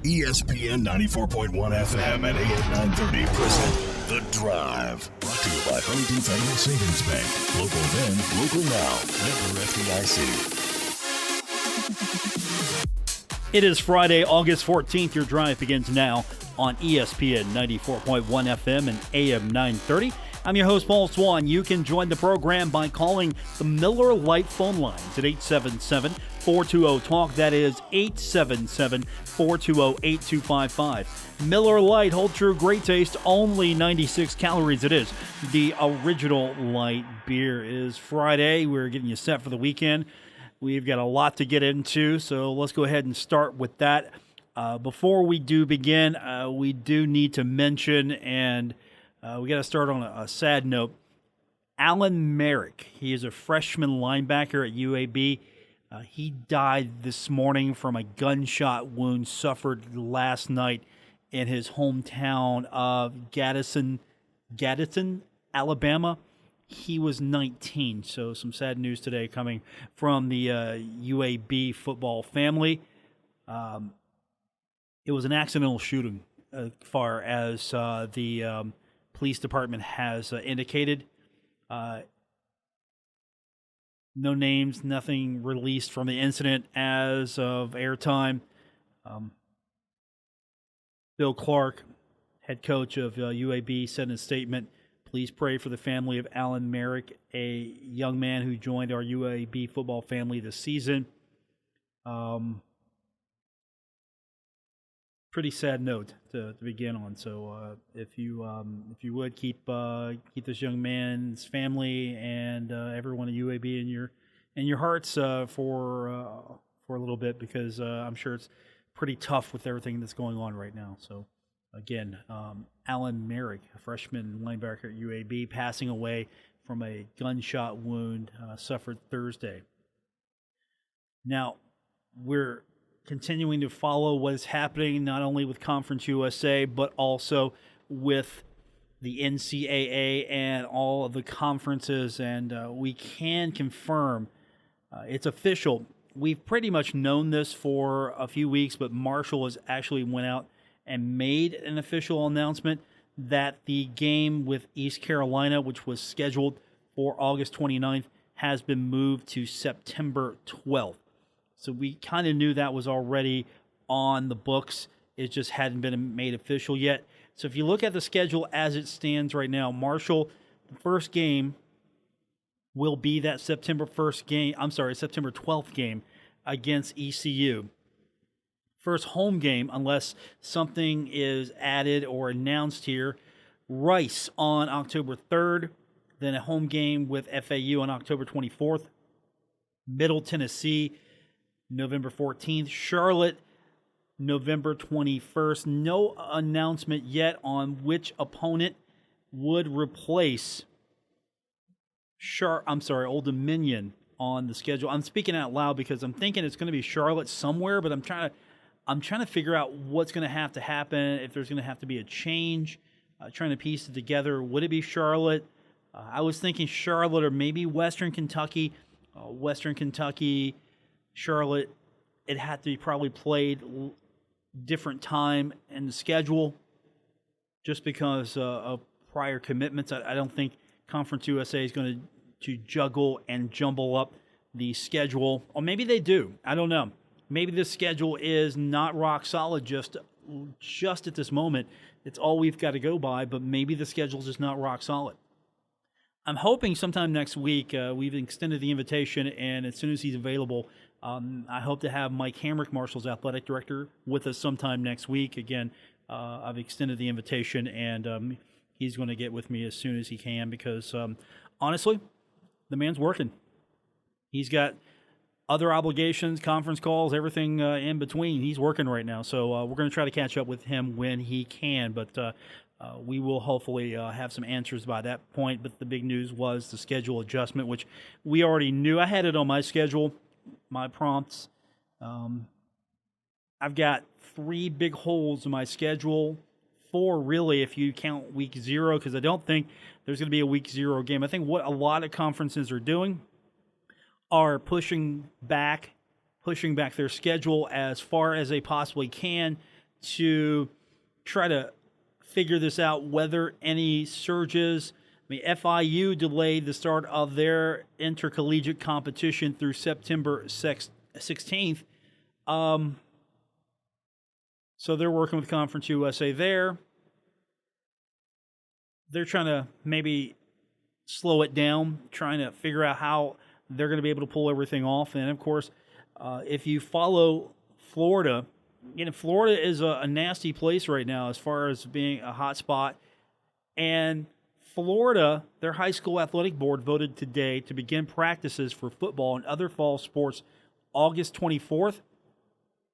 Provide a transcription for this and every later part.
ESPN 94.1 FM and AM 930 present The Drive. Brought to you by Huntington Federal Savings Bank. Local then, local now. Member FDIC. It is Friday, August 14th. Your drive begins now on ESPN 94.1 FM and AM 930. I'm your host, Paul Swann. You can join the program by calling the Miller Lite phone lines at 877-420-TALK. That is 877-420-8255. Miller Lite, hold true, great taste, only 96 calories. It is the original light beer. It is Friday. We're getting you set for the weekend. We've got a lot to get into, so let's go ahead and start with that. Before we do begin, we do need to mention, and we got to start on a sad note. Alan Merrick, he is a freshman linebacker at UAB. He died this morning from a gunshot wound suffered last night in his hometown of Gadsden, Alabama. He was 19, so some sad news today coming from the UAB football family. It was an accidental shooting, as far as the police department has indicated. No names, nothing released from the incident as of airtime. Bill Clark, head coach of UAB, said in a statement, "Please pray for the family of Alan Merrick, a young man who joined our UAB football family this season." Pretty sad note to begin on. So if you would keep this young man's family and everyone at UAB in your hearts for a little bit, because I'm sure it's pretty tough with everything that's going on right now. So again, Alan Merrick, a freshman linebacker at UAB, passing away from a gunshot wound suffered Thursday. Now, we're continuing to follow what is happening not only with Conference USA, but also with the NCAA and all of the conferences, and we can confirm it's official. We've pretty much known this for a few weeks, but Marshall has actually went out and made an official announcement that the game with East Carolina, which was scheduled for August 29th, has been moved to September 12th. So we kind of knew that was already on the books. It just hadn't been made official yet. So if you look at the schedule as it stands right now, Marshall, the first game will be that September 12th game against ECU. First home game, unless something is added or announced here, Rice on October 3rd, then a home game with FAU on October 24th, Middle Tennessee, November 14th, Charlotte, November 21st. No announcement yet on which opponent would replace Old Dominion on the schedule. I'm speaking out loud because I'm thinking it's going to be Charlotte somewhere, but I'm trying to figure out what's going to have to happen, if there's going to have to be a change, trying to piece it together. Would it be Charlotte? I was thinking Charlotte or maybe Western Kentucky. Charlotte, it had to be probably played different time in the schedule just because of prior commitments. I don't think Conference USA is going to juggle and jumble up the schedule. Or maybe they do. I don't know. Maybe this schedule is not rock solid just at this moment. It's all we've got to go by, but maybe the schedule is just not rock solid. I'm hoping sometime next week. We've extended the invitation, and as soon as he's available, I hope to have Mike Hamrick, Marshall's athletic director, with us sometime next week. Again, I've extended the invitation, and he's going to get with me as soon as he can because, honestly, the man's working. He's got other obligations, conference calls, everything in between. He's working right now, so we're going to try to catch up with him when he can, but we will hopefully have some answers by that point. But the big news was the schedule adjustment, which we already knew. I had it on my schedule, my prompts. I've got 3 big holes in my schedule, 4 really if you count week 0, because I don't think there's going to be a week 0 game. I think what a lot of conferences are doing are pushing back their schedule as far as they possibly can to try to figure this out, whether any surges. I mean, FIU delayed the start of their intercollegiate competition through September 16th. So they're working with Conference USA there. They're trying to maybe slow it down, trying to figure out how they're going to be able to pull everything off. And, of course, if you follow Florida, Florida is a nasty place right now as far as being a hot spot. And Florida, their high school athletic board voted today to begin practices for football and other fall sports August 24th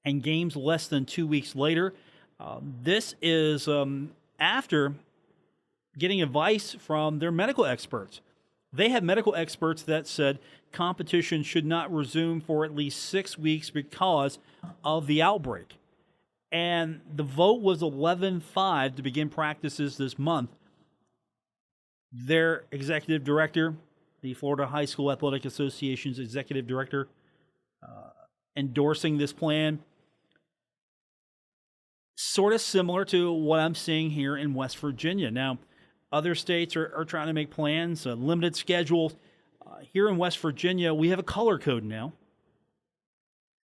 and games less than 2 weeks later. This is after getting advice from their medical experts. They have medical experts that said competition should not resume for at least 6 weeks because of the outbreak. And the vote was 11-5 to begin practices this month. Their executive director, the Florida High School Athletic Association's executive director, endorsing this plan. Sort of similar to what I'm seeing here in West Virginia. Now, other states are trying to make plans, limited schedules. Here in West Virginia, we have a color code now.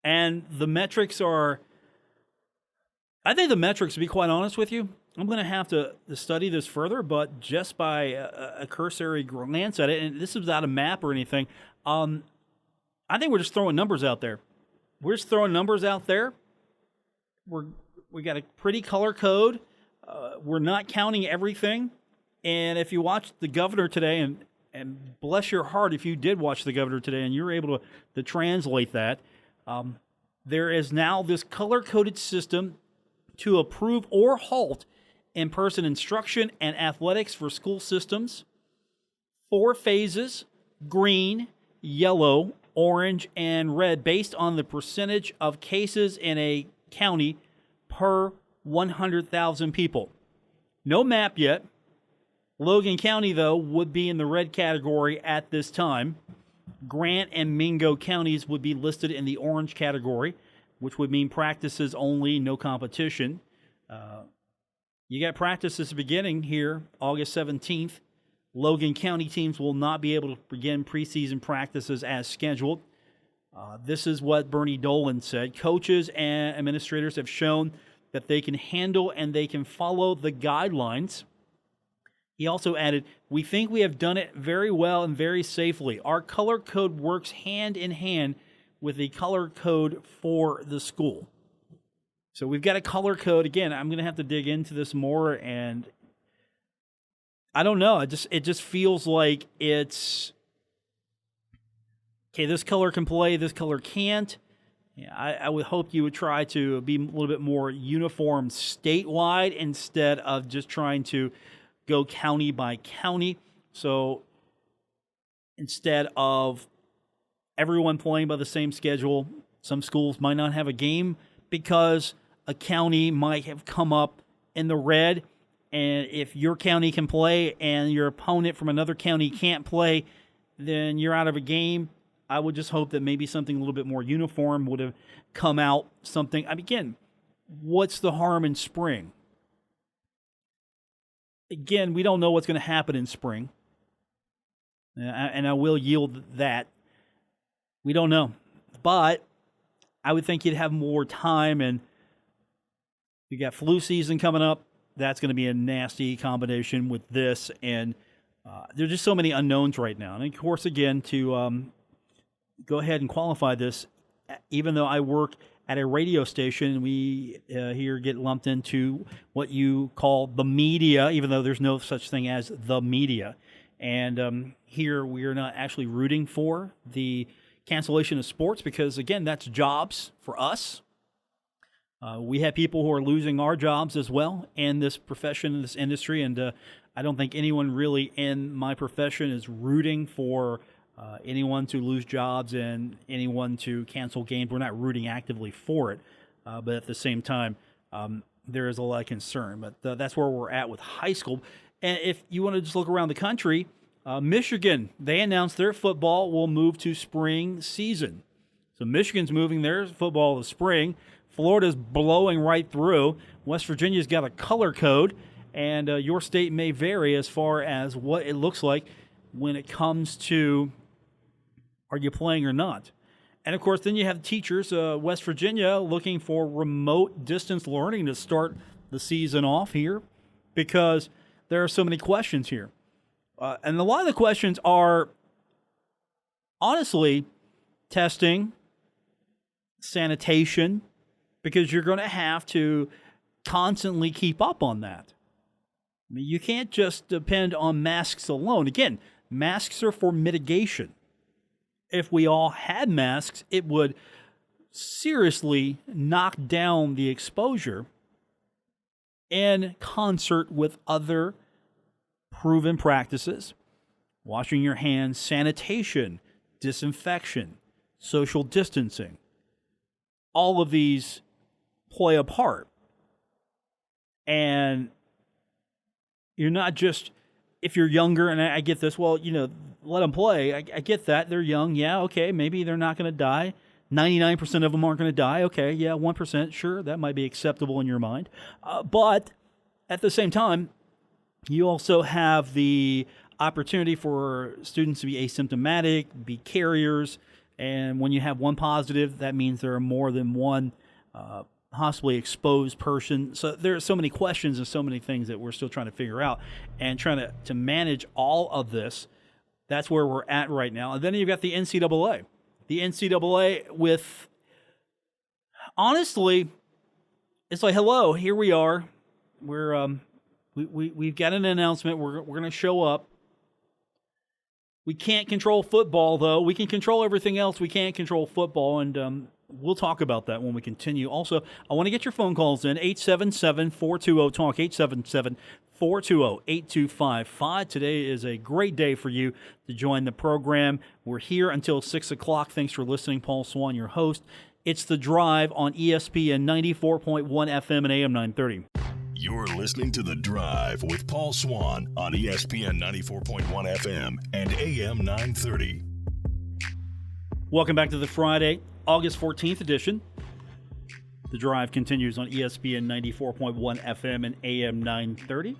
And the metrics are, I think the metrics, to be quite honest with you, I'm going to have to study this further, but just by a cursory glance at it, and this is without a map or anything, I think we're just throwing numbers out there. We're just throwing numbers out there. We got a pretty color code. We're not counting everything. And if you watched the governor today, and bless your heart if you did watch the governor today and you're able to translate that, there is now this color-coded system to approve or halt in-person instruction and athletics for school systems. 4 phases: green, yellow, orange, and red, based on the percentage of cases in a county per 100,000 people. No map yet. Logan County, though, would be in the red category at this time. Grant and Mingo counties would be listed in the orange category, which would mean practices only, no competition. You got practices beginning here August 17th. Logan County teams will not be able to begin preseason practices as scheduled. This is what Bernie Dolan said. Coaches and administrators have shown that they can handle and they can follow the guidelines. He also added, "We think we have done it very well and very safely. Our color code works hand in hand with the color code for the school." So we've got a color code. Again, I'm going to have to dig into this more, and I don't know. It just feels like it's, okay, this color can play, this color can't. Yeah, I would hope you would try to be a little bit more uniform statewide instead of just trying to go county by county. So instead of everyone playing by the same schedule, some schools might not have a game because a county might have come up in the red. And if your county can play and your opponent from another county can't play, then you're out of a game. I would just hope that maybe something a little bit more uniform would have come out. Something, I mean, again, what's the harm in spring? Again, we don't know what's going to happen in spring. And I will yield that. We don't know. But I would think you'd have more time, and you got flu season coming up. That's going to be a nasty combination with this. And there's just so many unknowns right now. And, of course, again, to go ahead and qualify this, even though I work at a radio station, we here get lumped into what you call the media, even though there's no such thing as the media. And here we are not actually rooting for the cancellation of sports because, again, that's jobs for us. We have people who are losing our jobs as well in this profession, in this industry, and I don't think anyone really in my profession is rooting for anyone to lose jobs and anyone to cancel games. We're not rooting actively for it, but at the same time, there is a lot of concern. But that's where we're at with high school. And if you want to just look around the country, Michigan, they announced their football will move to spring season. So Michigan's moving their football to spring. Florida's blowing right through. West Virginia's got a color code, and your state may vary as far as what it looks like when it comes to are you playing or not. And, of course, then you have teachers, West Virginia, looking for remote distance learning to start the season off here because there are so many questions here. And a lot of the questions are, honestly, testing, sanitation, because you're going to have to constantly keep up on that. I mean, you can't just depend on masks alone. Again, masks are for mitigation. If we all had masks, it would seriously knock down the exposure in concert with other proven practices. Washing your hands, sanitation, disinfection, social distancing. All of these play a part. And you're not just, if you're younger, and I get this, well, let them play. I get that. They're young. Yeah, okay, maybe they're not going to die. 99% of them aren't going to die. Okay, yeah, 1%, sure, that might be acceptable in your mind. But at the same time, you also have the opportunity for students to be asymptomatic, be carriers, and when you have one positive, that means there are more than one possibly exposed person. So there are so many questions and so many things that we're still trying to figure out and trying to manage all of this. That's where we're at right now. And then you've got the NCAA. The NCAA with, honestly, it's like, hello, here we are. We've got an announcement. We're going to show up. We can't control football, though. We can control everything else. We can't control football, and we'll talk about that when we continue. Also, I want to get your phone calls in, 877-420-TALK, 877-420-8255. Today is a great day for you to join the program. We're here until 6 o'clock. Thanks for listening. Paul Swann, your host. It's The Drive on ESPN 94.1 FM and AM 930. You're listening to The Drive with Paul Swann on ESPN 94.1 FM and AM 930. Welcome back to the Friday, August 14th edition. The Drive continues on ESPN 94.1 FM and AM 930.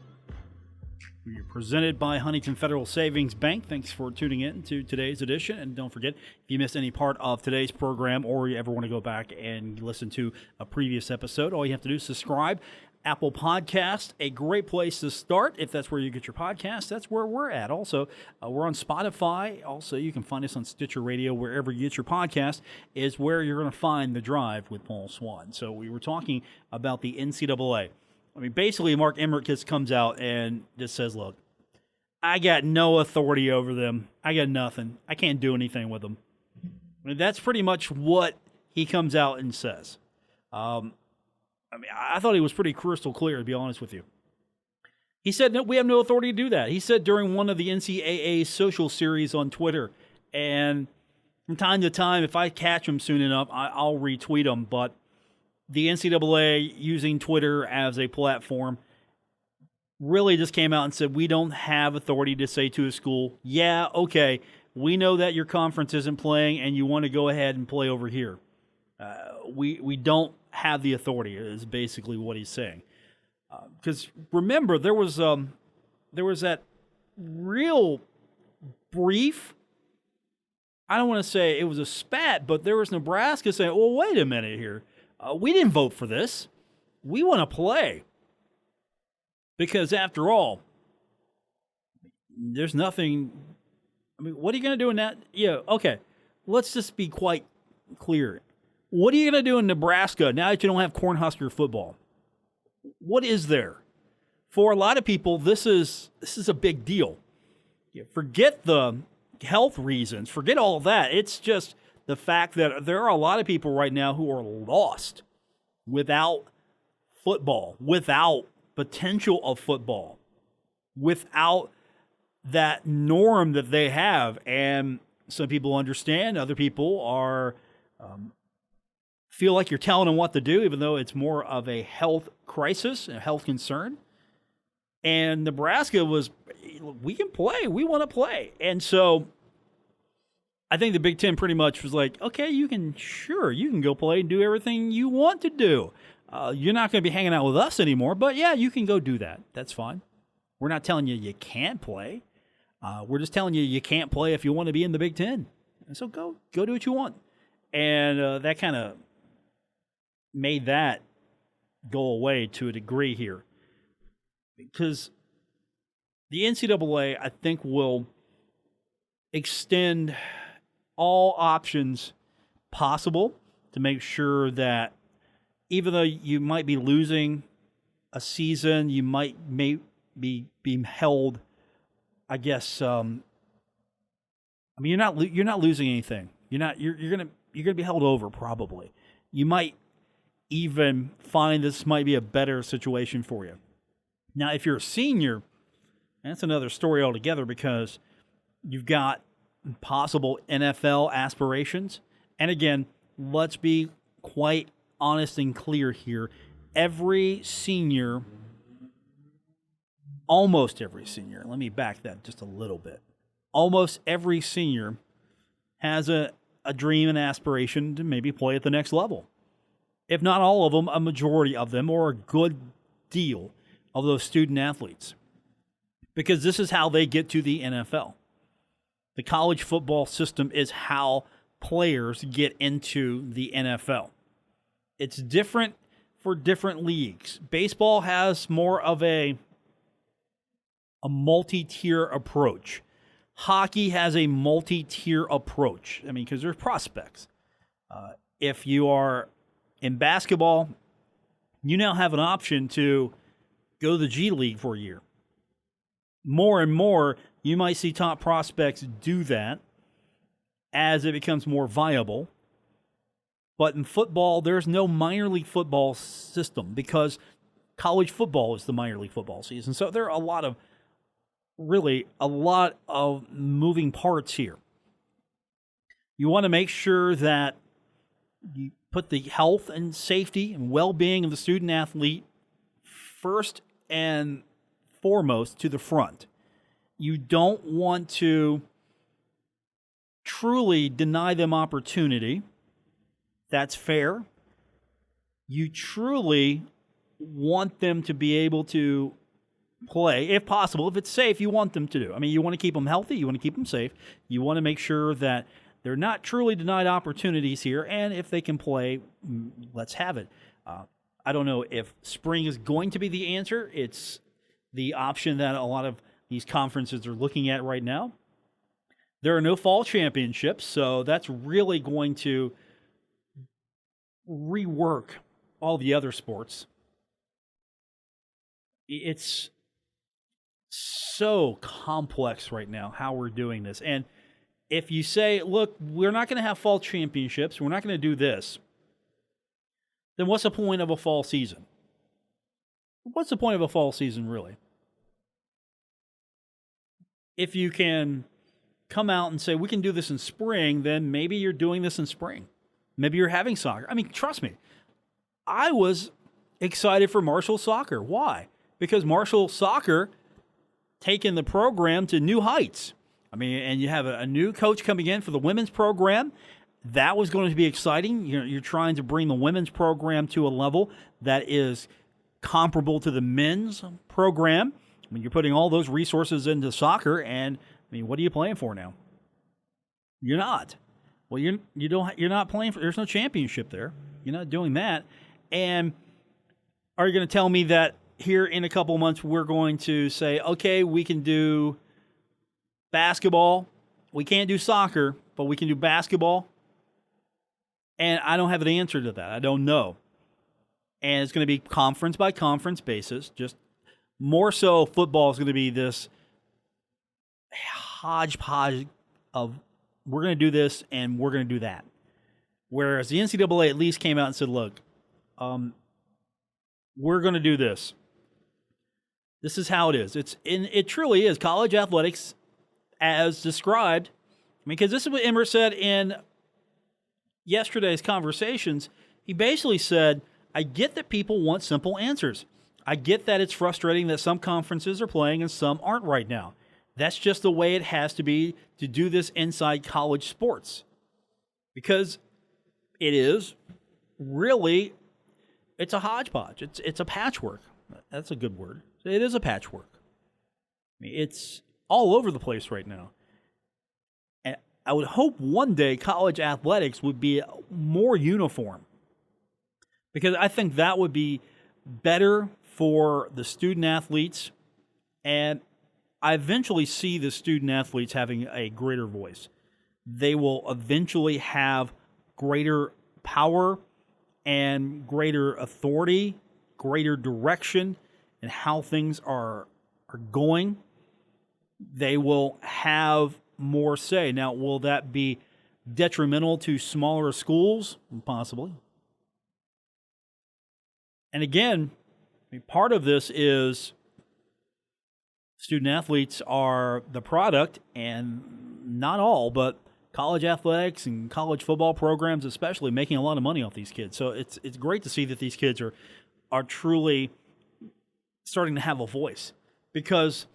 We're presented by Huntington Federal Savings Bank. Thanks for tuning in to today's edition. And don't forget, if you missed any part of today's program or you ever want to go back and listen to a previous episode, all you have to do is subscribe. Apple Podcast, a great place to start. If that's where you get your podcast, that's where we're at. Also, we're on Spotify. Also, you can find us on Stitcher Radio. Wherever you get your podcast is where you're going to find The Drive with Paul Swann. So we were talking about the NCAA. I mean, basically, Mark Emmert just comes out and just says, look, I got no authority over them. I got nothing. I can't do anything with them. I mean, that's pretty much what he comes out and says. I thought he was pretty crystal clear, to be honest with you. He said, no, we have no authority to do that. He said during one of the NCAA social series on Twitter, and from time to time, if I catch him soon enough, I'll retweet him, but the NCAA using Twitter as a platform really just came out and said, we don't have authority to say to a school, yeah, okay, we know that your conference isn't playing and you want to go ahead and play over here. We don't have the authority is basically what he's saying. Because remember, there was that real brief, I don't want to say it was a spat, but there was Nebraska saying, well, wait a minute here. We didn't vote for this. We want to play. Because after all, there's nothing, I mean, what are you going to do in that? Yeah, okay, let's just be quite clear. What are you going to do in Nebraska now that you don't have Cornhusker football? What is there? For a lot of people, this is a big deal. Forget the health reasons. Forget all of that. It's just the fact that there are a lot of people right now who are lost without football, without potential of football, without that norm that they have. And some people understand. Other people are feel like you're telling them what to do, even though it's more of a health crisis, a health concern. And Nebraska was, we can play. We want to play. And so I think the Big Ten pretty much was like, okay, you can go play and do everything you want to do. You're not going to be hanging out with us anymore, but yeah, you can go do that. That's fine. We're not telling you can't play. We're just telling you can't play if you want to be in the Big Ten. And so go do what you want. And that kind of made that go away to a degree here. Because the NCAA, I think, will extend all options possible to make sure that even though you might be losing a season, you may be held, I guess. I mean, you're not losing anything. You're gonna be held over probably. You might even find this might be a better situation for you. Now, if you're a senior, that's another story altogether because you've got possible NFL aspirations. And again, let's be quite honest and clear here. Almost every senior, let me back that just a little bit. Almost every senior has a dream and aspiration to maybe play at the next level. If not all of them, a majority of them, or a good deal of those student athletes. Because this is how they get to the NFL. The college football system is how players get into the NFL. It's different for different leagues. Baseball has more of a multi-tier approach. Hockey has a multi-tier approach. I mean, because there's prospects. If you are in basketball, you now have an option to go to the G League for a year. More and more, you might see top prospects do that as it becomes more viable. But in football, there's no minor league football system because college football is the minor league football season. So there are a lot of moving parts here. You want to make sure that you put the health and safety and well-being of the student athlete first and foremost to the front. You don't want to truly deny them opportunity. That's fair. You truly want them to be able to play, if possible, if it's safe, you want them to do. I mean, you want to keep them healthy, you want to keep them safe, you want to make sure that they're not truly denied opportunities here, and if they can play, let's have it. I don't know if spring is going to be the answer. It's the option that a lot of these conferences are looking at right now. There are no fall championships, so that's really going to rework all the other sports. It's so complex right now how we're doing this. And if you say, look, we're not going to have fall championships, we're not going to do this, then what's the point of a fall season? What's the point of a fall season, really? If you can come out and say, we can do this in spring, then maybe you're doing this in spring. Maybe you're having soccer. I mean, trust me, I was excited for Marshall soccer. Why? Because Marshall soccer taken the program to new heights. I mean, and you have a new coach coming in for the women's program. That was going to be exciting. You're trying to bring the women's program to a level that is comparable to the men's program. I mean, you're putting all those resources into soccer, and I mean, what are you playing for now? You're not. Well, you're not playing for. There's no championship there. You're not doing that. And are you going to tell me that here in a couple of months we're going to say, okay, we can do basketball. We can't do soccer, but we can do basketball. And I don't have an answer to that. I don't know. And it's going to be conference by conference basis. Just more so, football is going to be this hodgepodge of we're going to do this and we're going to do that. Whereas the NCAA at least came out and said, look, we're going to do this. This is how it is. It truly is college athletics as described. I mean, because this is what Emmer said in yesterday's conversations. He basically said, I get that people want simple answers. I get that it's frustrating that some conferences are playing and some aren't right now. That's just the way it has to be to do this inside college sports. Because it is really, it's a hodgepodge. It's a patchwork. That's a good word. It is a patchwork. I mean, it's all over the place right now. And I would hope one day college athletics would be more uniform, because I think that would be better for the student athletes, and I eventually see the student athletes having a greater voice. They will eventually have greater power and greater authority, greater direction in how things are going. They will have more say. Now, will that be detrimental to smaller schools? Possibly. And again, part of this is student athletes are the product, and not all, but college athletics and college football programs especially making a lot of money off these kids. So it's great to see that these kids are truly starting to have a voice, because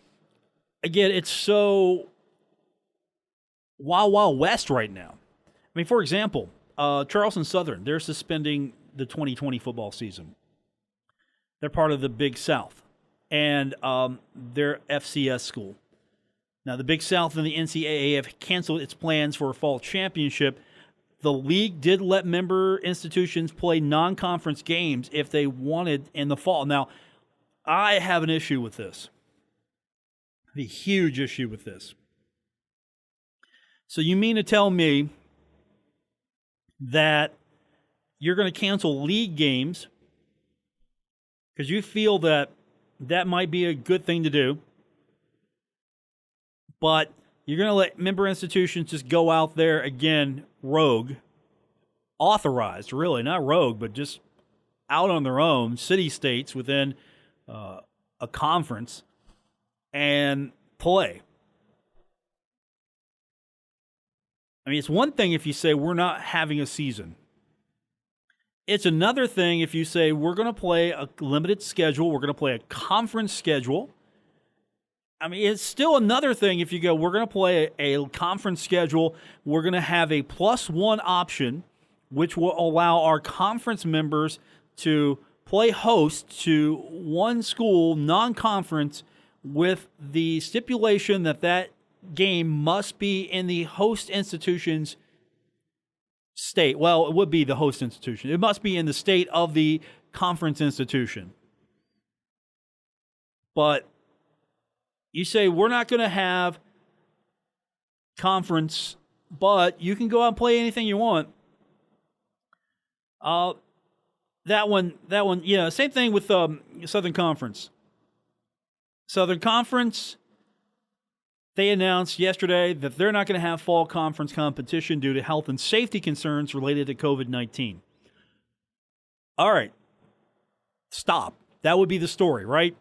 again, it's so wild west right now. I mean, for example, Charleston Southern, they're suspending the 2020 football season. They're part of the Big South, and they're FCS school. Now, the Big South and the NCAA have canceled its plans for a fall championship. The league did let member institutions play non-conference games if they wanted in the fall. Now, I have an issue with this, a huge issue with this. So you mean to tell me that you're going to cancel league games because you feel that might be a good thing to do, but you're going to let member institutions just go out there again, rogue, authorized, really, not rogue, but just out on their own, city states within a conference, and play. I mean, it's one thing if you say we're not having a season. It's another thing if you say we're going to play a limited schedule, we're going to play a conference schedule. I mean, it's still another thing if you go, we're going to play a conference schedule, we're going to have a +1 option, which will allow our conference members to play host to one school, non-conference, with the stipulation that game must be in the host institution's state. Well, it would be the host institution. It must be in the state of the conference institution. But you say, we're not going to have conference, but you can go out and play anything you want. That one, yeah, same thing with Southern Conference. Southern Conference, they announced yesterday that they're not going to have fall conference competition due to health and safety concerns related to COVID-19. All right. Stop. That would be the story, right?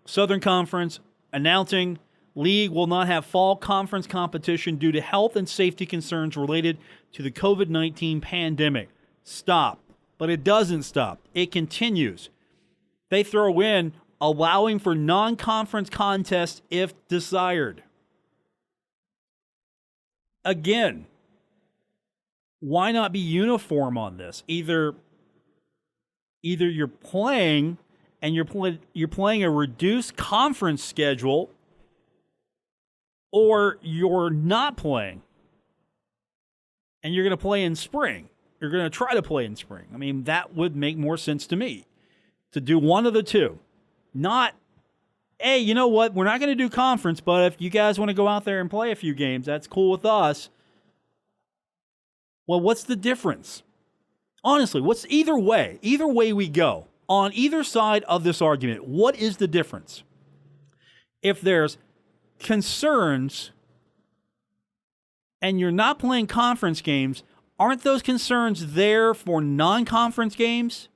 Southern Conference announcing league will not have fall conference competition due to health and safety concerns related to the COVID-19 pandemic. Stop. But it doesn't stop. It continues. They throw in allowing for non-conference contests if desired. Again, why not be uniform on this? Either you're playing and you're playing a reduced conference schedule, or you're not playing and you're going to play in spring. You're going to try to play in spring. I mean, that would make more sense to me, to do one of the two. Not, hey, you know what? We're not going to do conference, but if you guys want to go out there and play a few games, that's cool with us. Well, what's the difference? Honestly, what's either way we go, on either side of this argument, what is the difference? If there's concerns and you're not playing conference games, aren't those concerns there for non-conference games?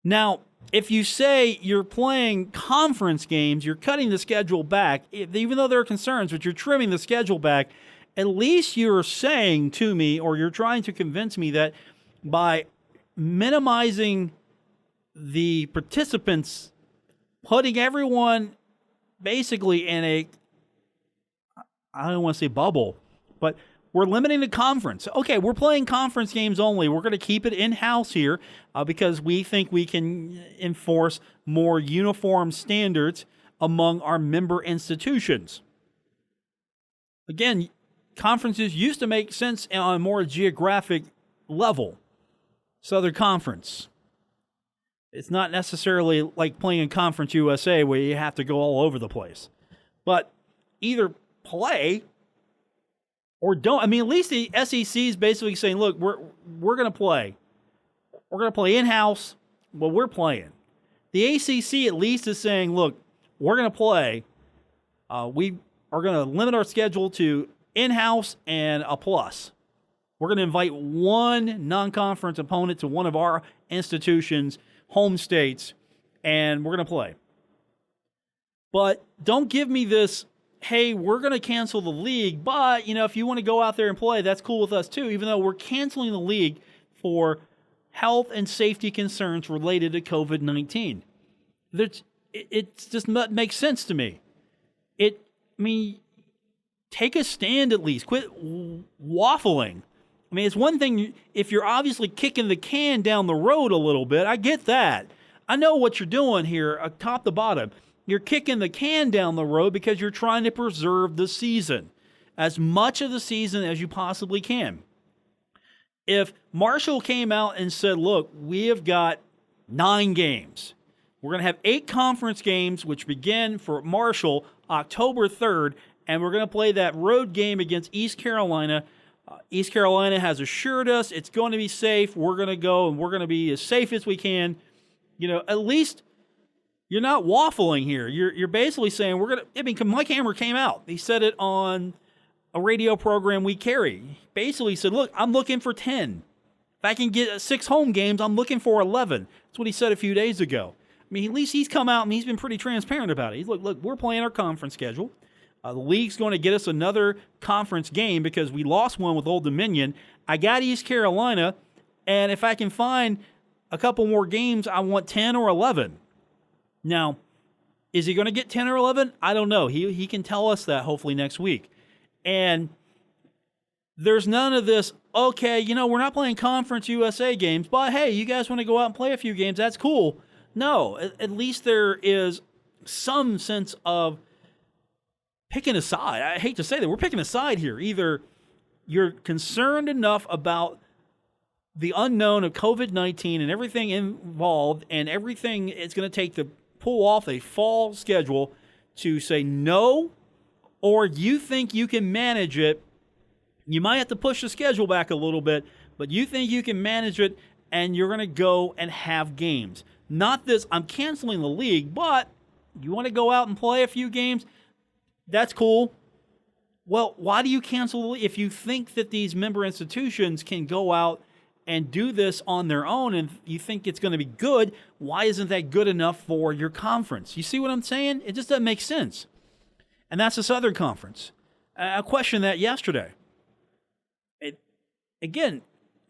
Now, if you say you're playing conference games, you're cutting the schedule back, even though there are concerns, but you're trimming the schedule back, at least you're saying to me, or you're trying to convince me, that by minimizing the participants, putting everyone basically in a, I don't want to say bubble, but we're limiting the conference. Okay, we're playing conference games only. We're going to keep it in-house here because we think we can enforce more uniform standards among our member institutions. Again, conferences used to make sense on a more geographic level. Southern Conference. It's not necessarily like playing in Conference USA where you have to go all over the place. But either play or don't. I mean, at least the SEC is basically saying, look, we're going to play. We're going to play in-house, but we're playing. The ACC at least is saying, look, we're going to play. We are going to limit our schedule to in-house and a plus. We're going to invite one non-conference opponent to one of our institutions, home states, and we're going to play. But don't give me this, hey, we're going to cancel the league, but, if you want to go out there and play, that's cool with us too, even though we're canceling the league for health and safety concerns related to COVID-19. It just makes sense to me. Take a stand at least. Quit waffling. I mean, it's one thing if you're obviously kicking the can down the road a little bit. I get that. I know what you're doing here, top to bottom. You're kicking the can down the road because you're trying to preserve the season, as much of the season as you possibly can. If Marshall came out and said, look, we have got 9 games. We're going to have 8 conference games, which begin for Marshall October 3rd, and we're going to play that road game against East Carolina. East Carolina has assured us it's going to be safe. We're going to go and we're going to be as safe as we can. At least you're not waffling here. You're basically saying we're going to. I mean, Mike Hammer came out. He said it on a radio program we carry. He basically said, "Look, I'm looking for 10. If I can get 6 home games, I'm looking for 11." That's what he said a few days ago. I mean, at least he's come out and he's been pretty transparent about it. He's look, we're playing our conference schedule. The league's going to get us another conference game because we lost one with Old Dominion. I got East Carolina, and if I can find a couple more games, I want 10 or 11. Now, is he going to get 10 or 11? I don't know. He can tell us that hopefully next week. And there's none of this, okay, we're not playing Conference USA games, but hey, you guys want to go out and play a few games, that's cool. No, at least there is some sense of picking a side. I hate to say that. We're picking a side here. Either you're concerned enough about the unknown of COVID-19 and everything involved and everything it's going to take to pull off a fall schedule to say no, or you think you can manage it. You might have to push the schedule back a little bit, but you think you can manage it and you're going to go and have games. Not this, I'm canceling the league, but you want to go out and play a few games? That's cool. Well, why do you cancel if you think that these member institutions can go out and do this on their own and you think it's going to be good? Why isn't that good enough for your conference? You see what I'm saying? It just doesn't make sense. And that's the Southern Conference. I questioned that yesterday. Again,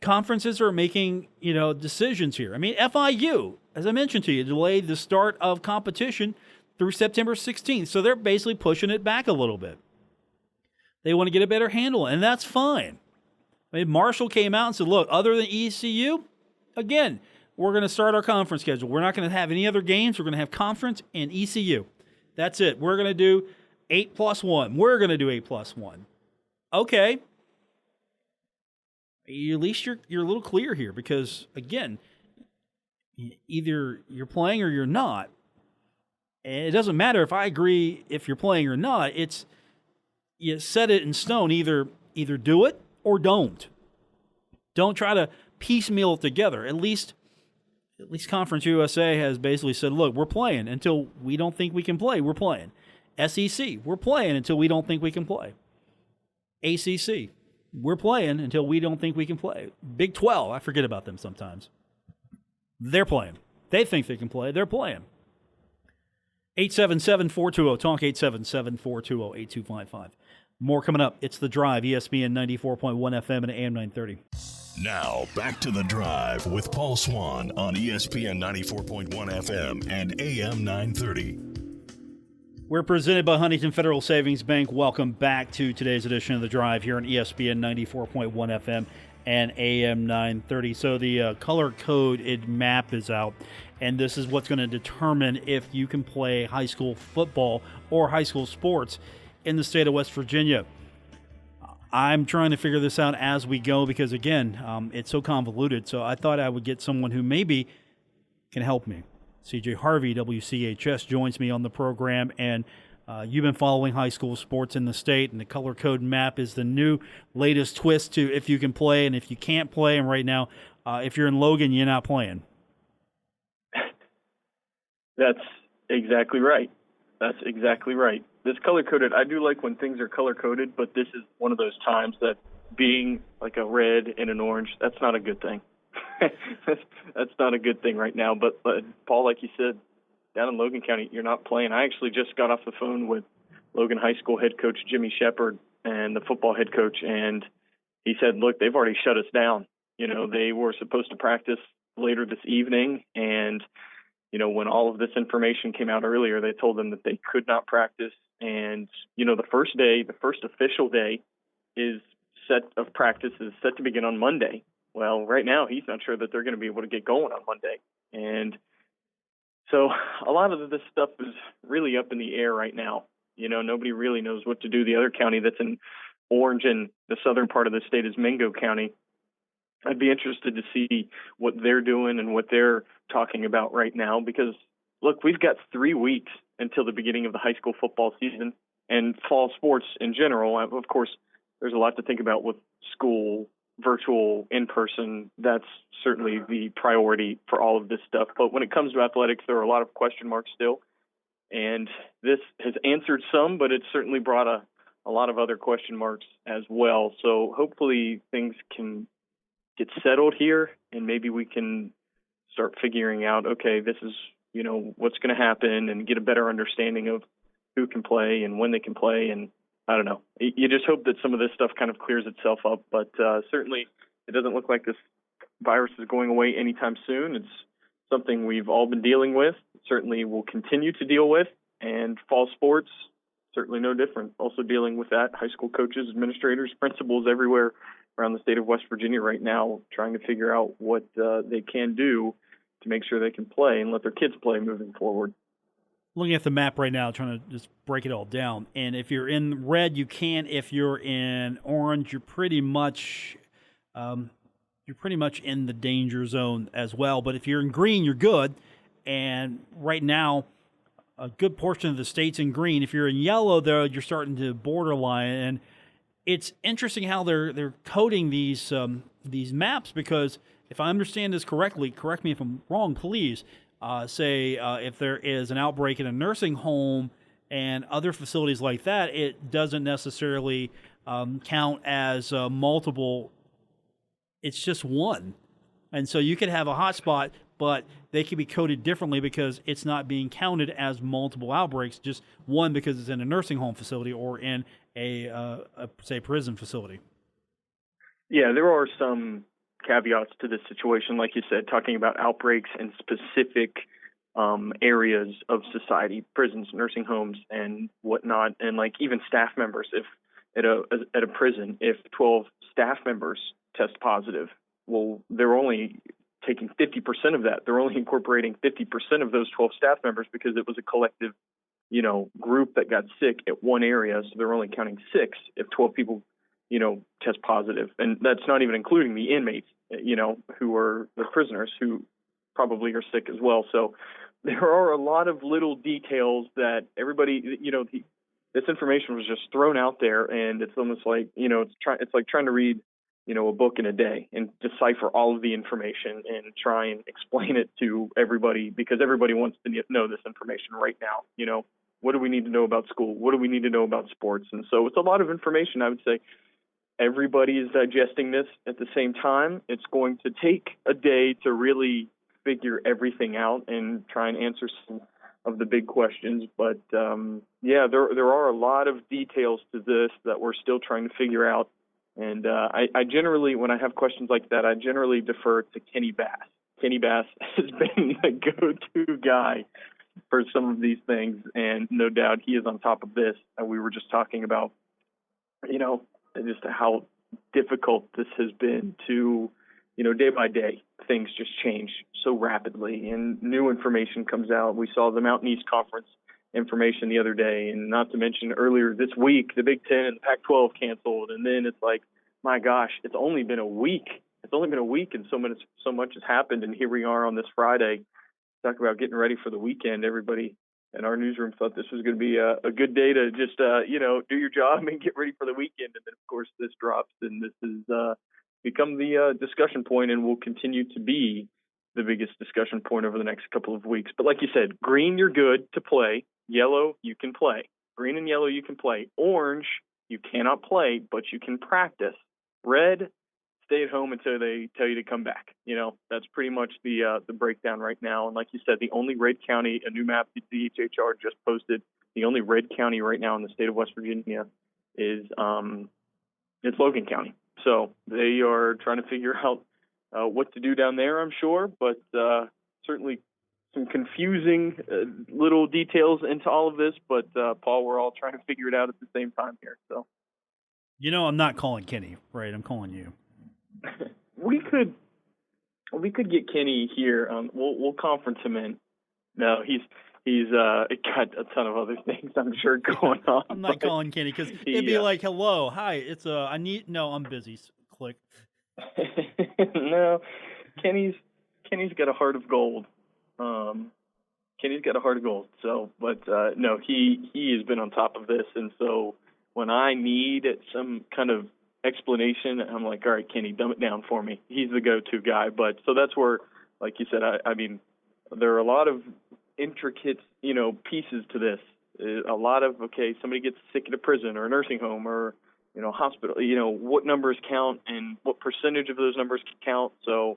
conferences are making, decisions here. I mean, FIU, as I mentioned to you, delayed the start of competition through September 16th. So they're basically pushing it back a little bit. They want to get a better handle, and that's fine. I mean, Marshall came out and said, look, other than ECU, again, we're going to start our conference schedule. We're not going to have any other games. We're going to have conference and ECU. That's it. We're going to do 8+1. We're going to do 8+1. Okay. At least you're a little clear here because, again, either you're playing or you're not. And it doesn't matter if I agree if you're playing or not. It's you set it in stone. Either do it or don't. Don't try to piecemeal it together. At least Conference USA has basically said, look, we're playing until we don't think we can play. We're playing. SEC, we're playing until we don't think we can play. ACC, we're playing until we don't think we can play. Big 12, I forget about them sometimes. They're playing. They think they can play. They're playing. 877-420-TALK, 877-420-8255. More coming up. It's The Drive, ESPN 94.1 FM and AM 930. Now, back to The Drive with Paul Swann on ESPN 94.1 FM and AM 930. We're presented by Huntington Federal Savings Bank. Welcome back to today's edition of The Drive here on ESPN 94.1 FM and AM 930. So the color coded map is out, and this is what's going to determine if you can play high school football or high school sports in the state of West Virginia. I'm trying to figure this out as we go because, again, it's so convoluted. So I thought I would get someone who maybe can help me. CJ Harvey, WCHS, joins me on the program, and you've been following high school sports in the state, and the color code map is the new latest twist to if you can play and if you can't play. And right now, if you're in Logan, you're not playing. That's exactly right. That's exactly right. This color-coded, I do like when things are color-coded, but this is one of those times that being like a red and an orange, that's not a good thing. That's not a good thing right now. But Paul, like you said, down in Logan County, you're not playing. I actually just got off the phone with Logan High School head coach Jimmy Shepard and the football head coach, and he said, look, they've already shut us down. You know, they were supposed to practice later this evening, and, you know, when all of this information came out earlier, they told them that they could not practice. And, you know, the first official day of practice is set to begin on Monday. Well, right now, he's not sure that they're going to be able to get going on Monday. And so a lot of this stuff is really up in the air right now. You know, nobody really knows what to do. The other county that's in orange in the southern part of the state is Mingo County. I'd be interested to see what they're doing and what they're talking about right now because, look, we've got 3 weeks until the beginning of the high school football season and fall sports in general. Of course, there's a lot to think about with school, virtual, in-person. That's certainly the priority for all of this stuff. But when it comes to athletics, there are a lot of question marks still. And this has answered some, but it's certainly brought a lot of other question marks as well. So hopefully things can get settled here and maybe we can start figuring out, okay, this is, you know, what's going to happen and get a better understanding of who can play and when they can play. And I don't know. You just hope that some of this stuff kind of clears itself up. But certainly it doesn't look like this virus is going away anytime soon. It's something we've all been dealing with, certainly will continue to deal with. And fall sports, certainly no different. Also dealing with that. High school coaches, administrators, principals everywhere around the state of West Virginia right now trying to figure out what they can do to make sure they can play and let their kids play moving forward. Looking at the map right now, trying to just break it all down. And if you're in red, you can. If you're in orange, you're pretty much in the danger zone as well. But if you're in green, you're good. And right now, a good portion of the state's in green. If you're in yellow, though, you're starting to borderline. And it's interesting how they're coding these maps because if I understand this correctly, correct me if I'm wrong, please. If there is an outbreak in a nursing home and other facilities like that, it doesn't necessarily count as multiple. It's just one. And so you could have a hotspot, but they could be coded differently because it's not being counted as multiple outbreaks, just one because it's in a nursing home facility or in a prison facility. Yeah, there are some caveats to this situation, like you said, talking about outbreaks in specific areas of society, prisons, nursing homes, and whatnot, and like even staff members. If at a prison, if 12 staff members test positive, well, they're only taking 50% of that. They're only incorporating 50% of those 12 staff members because it was a collective, you know, group that got sick at one area. So they're only counting 6 if 12 people, you know, test positive, and that's not even including the inmates, you know, who are the prisoners who probably are sick as well. So there are a lot of little details that everybody, you know, this information was just thrown out there, and it's almost like, you know, it's like trying to read, you know, a book in a day and decipher all of the information and try and explain it to everybody because everybody wants to know this information right now. You know, what do we need to know about school? What do we need to know about sports? And so it's a lot of information. I would say everybody is digesting this at the same time. It's going to take a day to really figure everything out and try and answer some of the big questions. But yeah, there are a lot of details to this that we're still trying to figure out. And I generally, when I have questions like that, I generally defer to Kenny Bass. Kenny Bass has been the go-to guy for some of these things, and no doubt he is on top of this. And we were just talking about, just how difficult this has been to, day by day, things just change so rapidly and new information comes out. We saw the Mountain East Conference information the other day, and not to mention earlier this week, the Big Ten and the Pac-12 canceled. And then it's like, my gosh, it's only been a week. And so much has happened. And here we are on this Friday, talk about getting ready for the weekend. Everybody in our newsroom thought this was going to be a good day to just, do your job and get ready for the weekend. And then, of course, this drops, and this has become the discussion point and will continue to be the biggest discussion point over the next couple of weeks. But like you said, green, you're good to play. Yellow, you can play. Green and yellow, you can play. Orange, you cannot play, but you can practice. Red, stay at home until they tell you to come back. That's pretty much the breakdown right now. And like you said, the only red county, a new map the DHHR just posted, the only red county right now in the state of West Virginia is it's Logan County. So they are trying to figure out what to do down there, I'm sure, but certainly some confusing little details into all of this. But Paul, we're all trying to figure it out at the same time here. So, I'm not calling Kenny, right? I'm calling you. We could get Kenny here. We'll conference him in. No, he's got a ton of other things, I'm sure, going on. I'm not calling Kenny because it'd be like, hello, hi, it's I'm busy. Click. No, Kenny's got a heart of gold. Kenny's got a heart of gold. So, but no, he has been on top of this, and so when I need some kind of explanation, I'm like, all right, Kenny, dumb it down for me. He's the go-to guy. But so that's where, like you said, I mean, there are a lot of intricate, pieces to this. A lot of, somebody gets sick at a prison or a nursing home or, hospital, what numbers count and what percentage of those numbers can count. So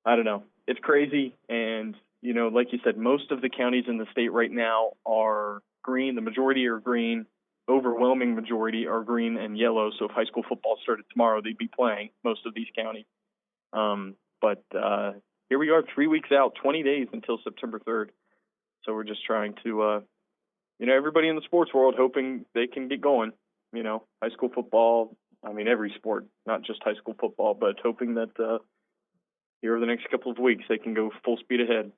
I don't know. It's crazy. And, like you said, most of the counties in the state right now are green. The majority are green. Overwhelming majority are green and yellow. So if high school football started tomorrow, they'd be playing most of these counties. But here we are 3 weeks out, 20 days until September 3rd. So we're just trying to, everybody in the sports world hoping they can get going, high school football. I mean, every sport, not just high school football, but hoping that here over the next couple of weeks, they can go full speed ahead.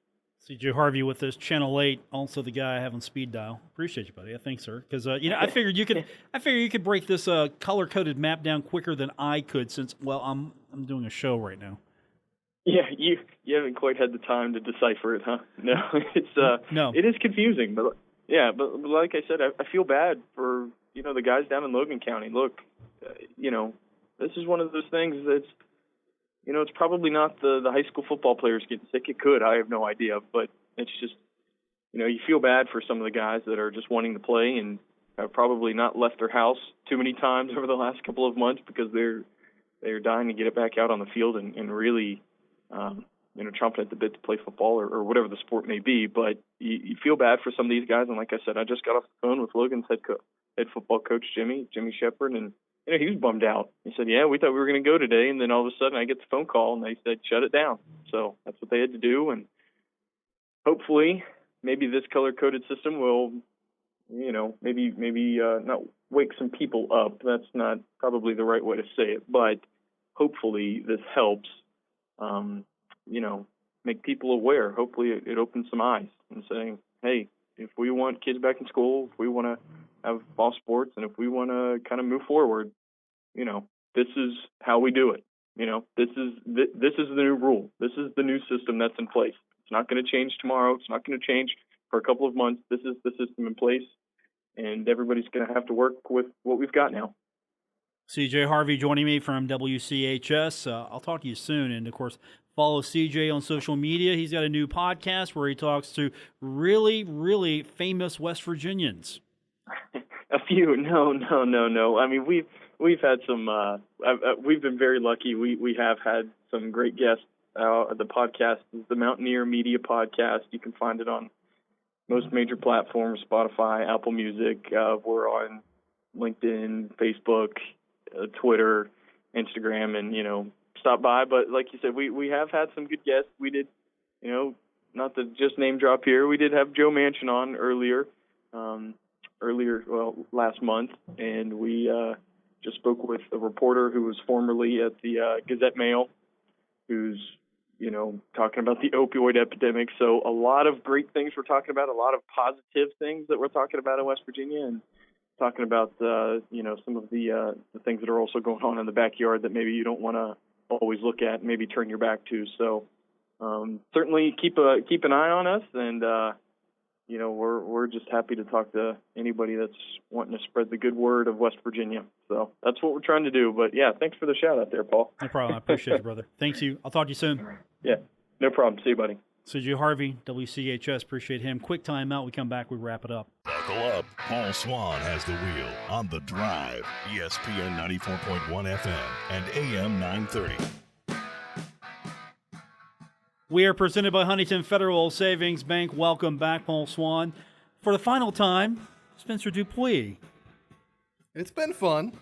CJ Harvey with this Channel 8, also the guy I have on speed dial. Appreciate you, buddy. I think, sir, because I figured you could break this color coded map down quicker than I could, since I'm doing a show right now. Yeah, you haven't quite had the time to decipher it, huh? No, it's no. It is confusing, but like I said, I feel bad for the guys down in Logan County. Look, this is one of those things that's. It's probably not the high school football players getting sick. It could. I have no idea. But it's just, you feel bad for some of the guys that are just wanting to play and have probably not left their house too many times over the last couple of months because they're dying to get it back out on the field and really, chomping at the bit to play football or whatever the sport may be. But you feel bad for some of these guys. And like I said, I just got off the phone with Logan's head football coach, Jimmy Shepard, and he was bummed out. He said, yeah, we thought we were going to go today. And then all of a sudden I get the phone call and they said, shut it down. So that's what they had to do. And hopefully maybe this color-coded system will, maybe not wake some people up. That's not probably the right way to say it. But hopefully this helps, make people aware. Hopefully it opens some eyes and saying, hey, if we want kids back in school, if we want to have fall sports, and if we want to kind of move forward, this is how we do it. This is the new rule. This is the new system that's in place. It's not going to change tomorrow. It's not going to change for a couple of months. This is the system in place, and everybody's going to have to work with what we've got now. CJ Harvey joining me from WCHS. I'll talk to you soon. And, of course, follow CJ on social media. He's got a new podcast where he talks to really, really famous West Virginians. A few. No. I mean, we've had some. We've been very lucky. We have had some great guests. The podcast is the Mountaineer Media Podcast. You can find it on most major platforms: Spotify, Apple Music. We're on LinkedIn, Facebook, Twitter, Instagram, and stop by. But like you said, we have had some good guests. We did, not to just name drop here, we did have Joe Manchin on earlier, last month, and we just spoke with a reporter who was formerly at the Gazette-Mail, who's, talking about the opioid epidemic. So a lot of great things we're talking about, a lot of positive things that we're talking about in West Virginia, and talking about, some of the things that are also going on in the backyard that maybe you don't want to always look at and maybe turn your back to. So certainly keep an eye on us, and we're just happy to talk to anybody that's wanting to spread the good word of West Virginia. So that's what we're trying to do. But yeah, thanks for the shout out there, Paul. No problem. I appreciate it, brother. Thanks you. I'll talk to you soon. Yeah, no problem. See you, buddy. So Joe Harvey, WCHS, appreciate him. Quick timeout. We come back, we wrap it up. Buckle up. Paul Swann has the wheel on The Drive. ESPN 94.1 FM and AM 930. We are presented by Huntington Federal Savings Bank. Welcome back, Paul Swann. For the final time, Spencer Dupuis. It's been fun.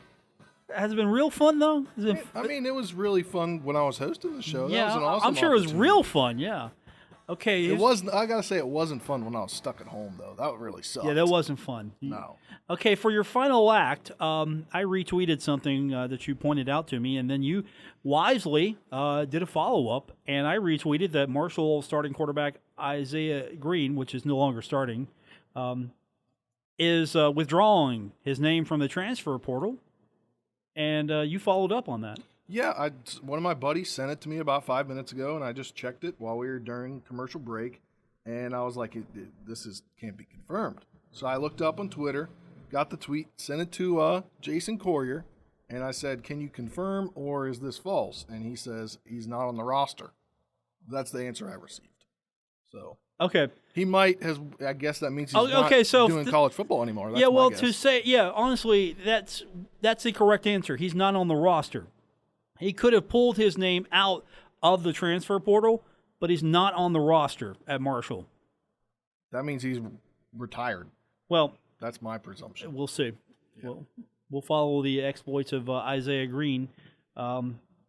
Has it been real fun, though? It was really fun when I was hosting the show. Yeah, that was an awesome I'm sure it was real fun, yeah. Okay. It wasn't. I gotta say, it wasn't fun when I was stuck at home, though. That really sucked. Yeah, that wasn't fun. No. Okay, for your final act, I retweeted something that you pointed out to me, and then you wisely did a follow-up, and I retweeted that Marshall starting quarterback Isaiah Green, which is no longer starting, is withdrawing his name from the transfer portal, and you followed up on that. Yeah, one of my buddies sent it to me about 5 minutes ago, and I just checked it while we were during commercial break, and I was like, this can't be confirmed. So I looked up on Twitter, got the tweet, sent it to Jason Courier, and I said, can you confirm, or is this false? And he says he's not on the roster. That's the answer I received. So okay, he might has. I guess that means he's not doing college football anymore. That's my guess. Honestly, that's the correct answer. He's not on the roster. He could have pulled his name out of the transfer portal, but he's not on the roster at Marshall. That means he's retired. Well, that's my presumption. We'll see. Yeah. We'll follow the exploits of Isaiah Green,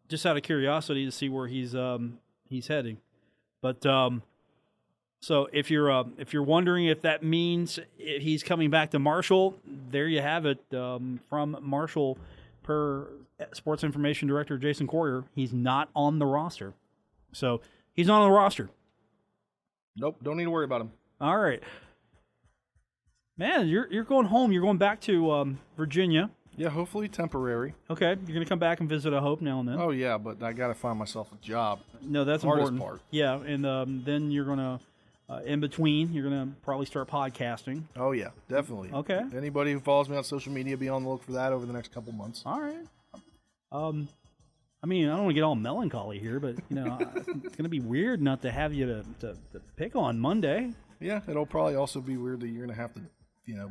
just out of curiosity to see where he's heading. But so if you're wondering if that means he's coming back to Marshall, there you have it from Marshall per Sports Information Director Jason Courier. He's not on the roster. So he's not on the roster. Nope, don't need to worry about him. All right. Man, you're going home. You're going back to Virginia. Yeah, hopefully temporary. Okay, you're going to come back and visit, I hope, now and then. Oh, yeah, but I got to find myself a job. No, that's hardest important. Part. Yeah, and then you're going to, in between, you're going to probably start podcasting. Oh, yeah, definitely. Okay. Anybody who follows me on social media, be on the look for that over the next couple months. All right. I mean, I don't want to get all melancholy here, but, it's going to be weird not to have you to pick on Monday. Yeah, it'll probably also be weird that you're going to have to,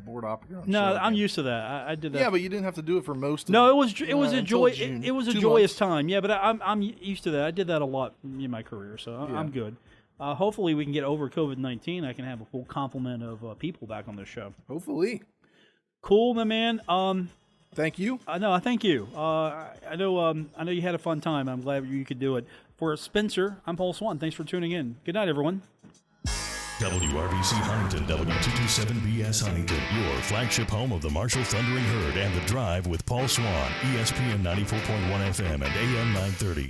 board op your own show. No, I'm again. used to that. I did that. Yeah, but you didn't have to do it for most of No, it was a joy. June. It was a 2 joyous months. time. Yeah, but I'm used to that. I did that a lot in my career, so I'm good. Hopefully we can get over COVID-19. I can have a full complement of people back on this show. Hopefully. Cool, my man. Thank you. No, thank you. I know you had a fun time. I'm glad you could do it. For Spencer, I'm Paul Swann. Thanks for tuning in. Good night, everyone. WRBC Huntington, W227BS Huntington, your flagship home of the Marshall Thundering Herd and The Drive with Paul Swann, ESPN 94.1 FM and AM 930.